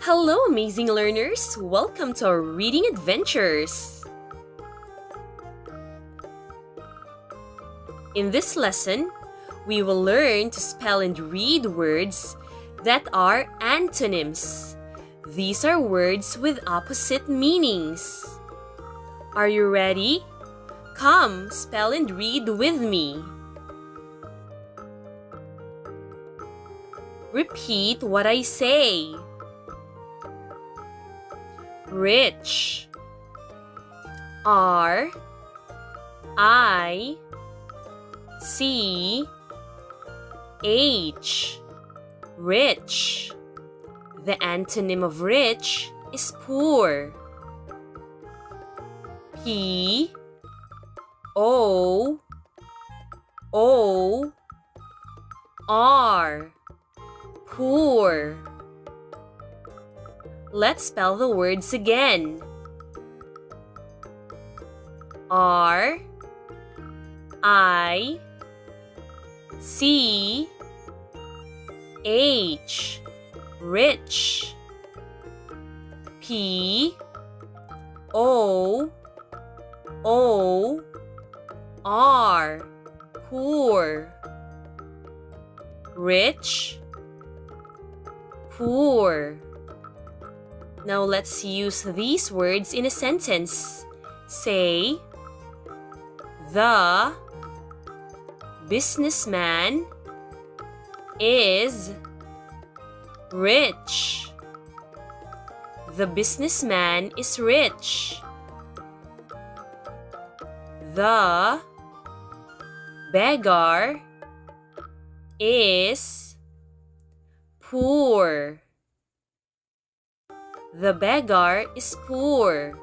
Hello, amazing learners! Welcome to our reading adventures! In this lesson, we will learn to spell and read words that are antonyms. These are words with opposite meanings. Are you ready? Come, spell and read with me. Repeat what I say. Rich. R I C H. Rich. The antonym of rich is poor. P O R. Poor. Let's spell the words again. R I C H. Rich. P O R. Poor. Rich. Poor. Now let's use these words in a sentence. Say, the businessman is rich. The businessman is rich. The beggar is poor. The beggar is poor.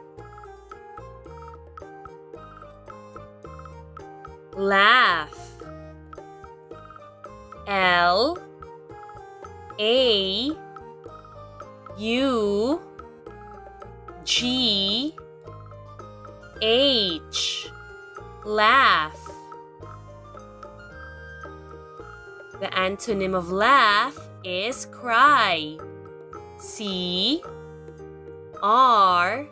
Laugh. L A U G H. Laugh. The antonym of laugh is cry. C R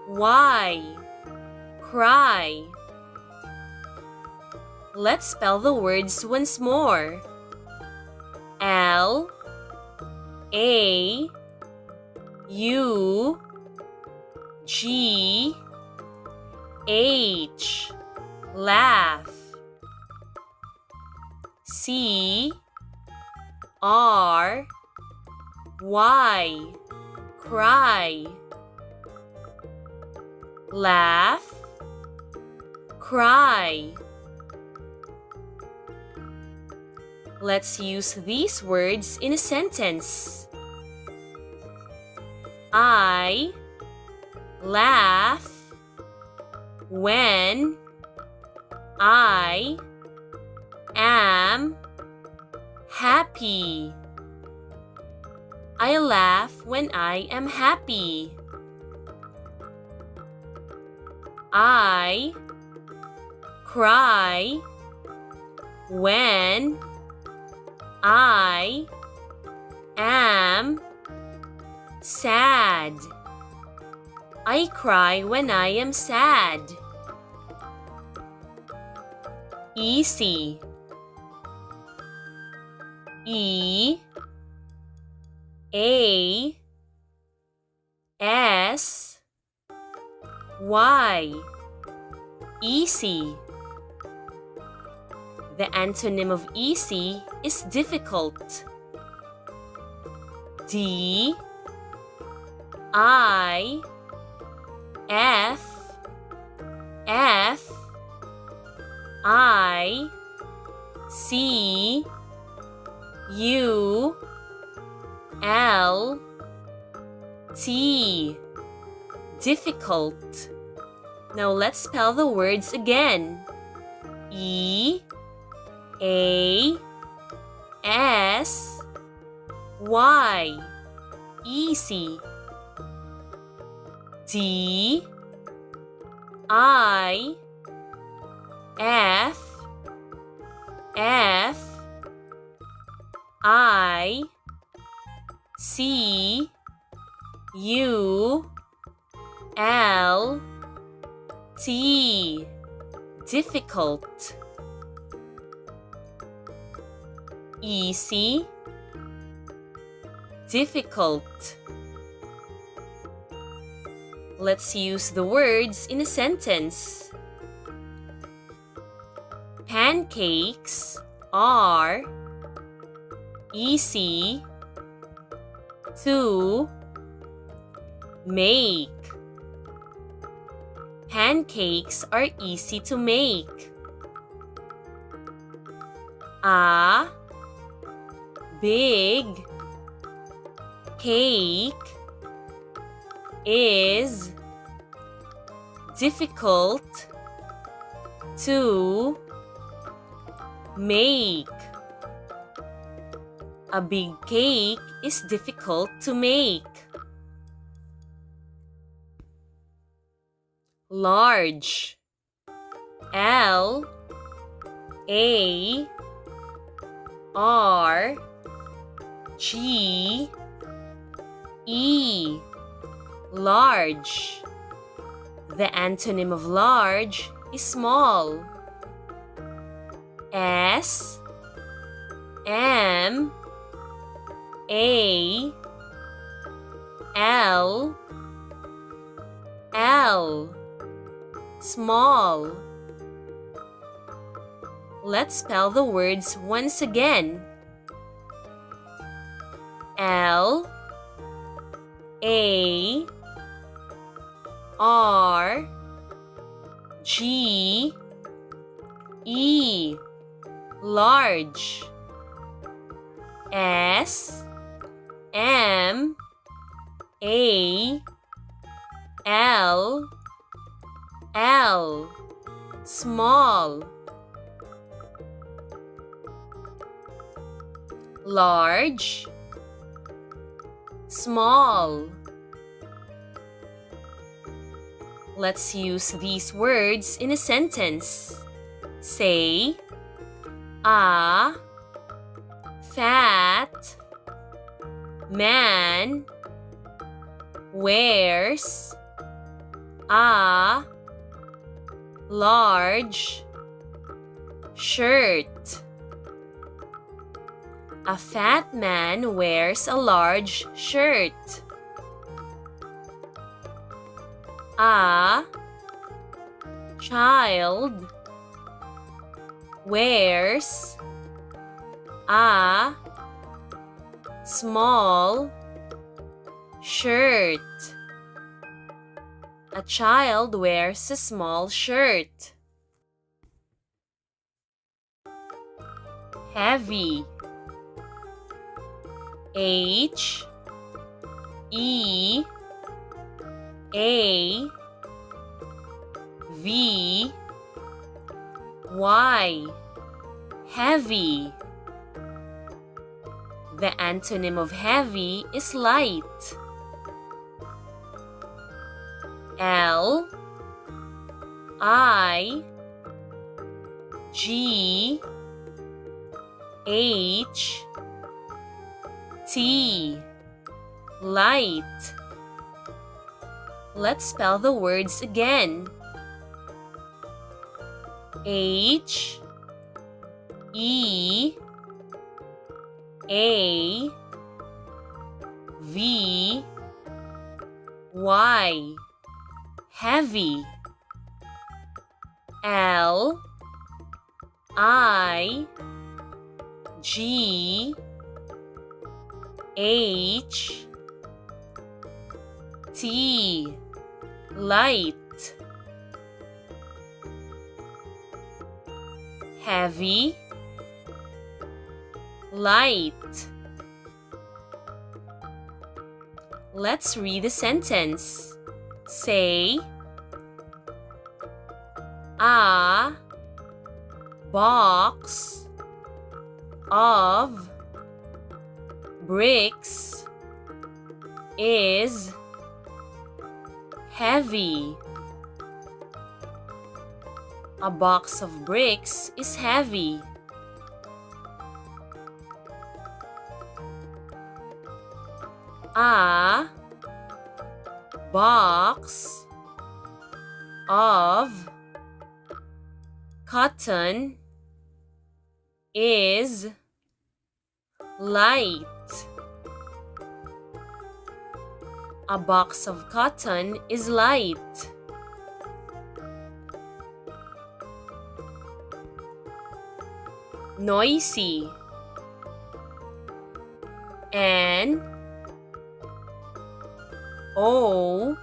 Y. Cry. Let's spell the words once more. L A U G H. Laugh. C R Y. Cry. Laugh. Cry. Let's use these words in a sentence. I laugh when I am happy. I laugh when I am happy. I cry when I am sad. I cry when I am sad. Easy. E A S Y. Easy. The antonym of easy is difficult. D I F I C U L T. Difficult. Now let's spell the words again. E A S Y. Easy. D I F I C U L T, difficult. Easy, difficult. Let's use the words in a sentence. Pancakes are easy to make. Pancakes are easy to make. A big cake is difficult to make. A big cake is difficult to make. Large, L A R G E, large. The antonym of large is small. S M A L L, small. Let's spell the words once again. L A R G E, large. S M A L L, small. Large, small. Let's use these words in a sentence. Say, a fat man wears a large shirt. A fat man wears a large shirt. A child wears a small shirt. A child wears a small shirt. Heavy, H E A V Y, heavy. The antonym of heavy is light. L I G H T, light. Let's spell the words again. H E A V Y, heavy. L I G H T, light. Heavy, light. Let's read the sentence. Say, a box of bricks is heavy. A box of bricks is heavy. A box of cotton is light. A box of cotton is light. Noisy. N O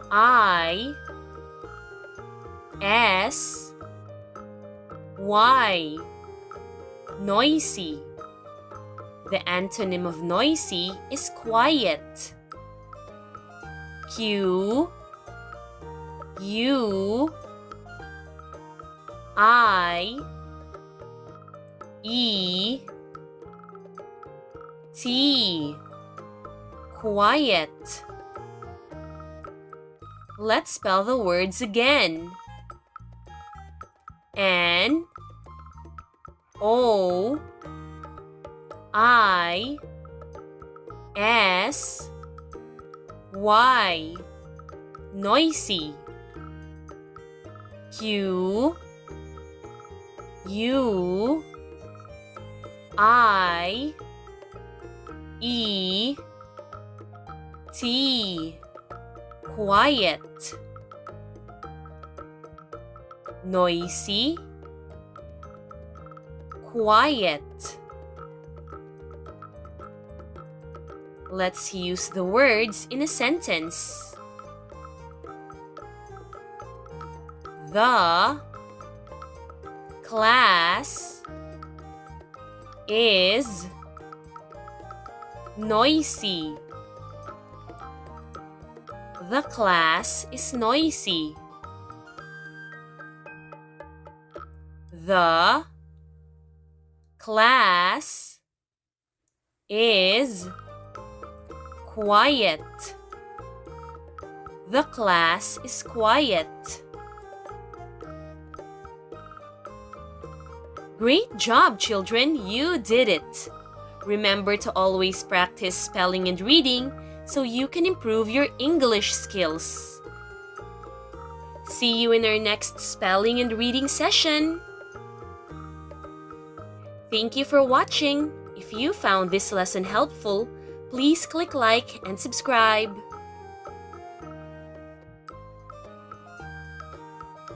I S Y. Noisy. The antonym of noisy is quiet. Q U I E T. Quiet. Let's spell the words again. N O I S Y. Noisy. Q U I E T. Quiet. Noisy. Quiet. Let's use the words in a sentence. The class is noisy. The class is noisy. The class is quiet. The class is quiet. Great job, children! You did it! Remember to always practice spelling and reading so you can improve your English skills. See you in our next spelling and reading session. Thank you for watching. If you found this lesson helpful, please click like and subscribe.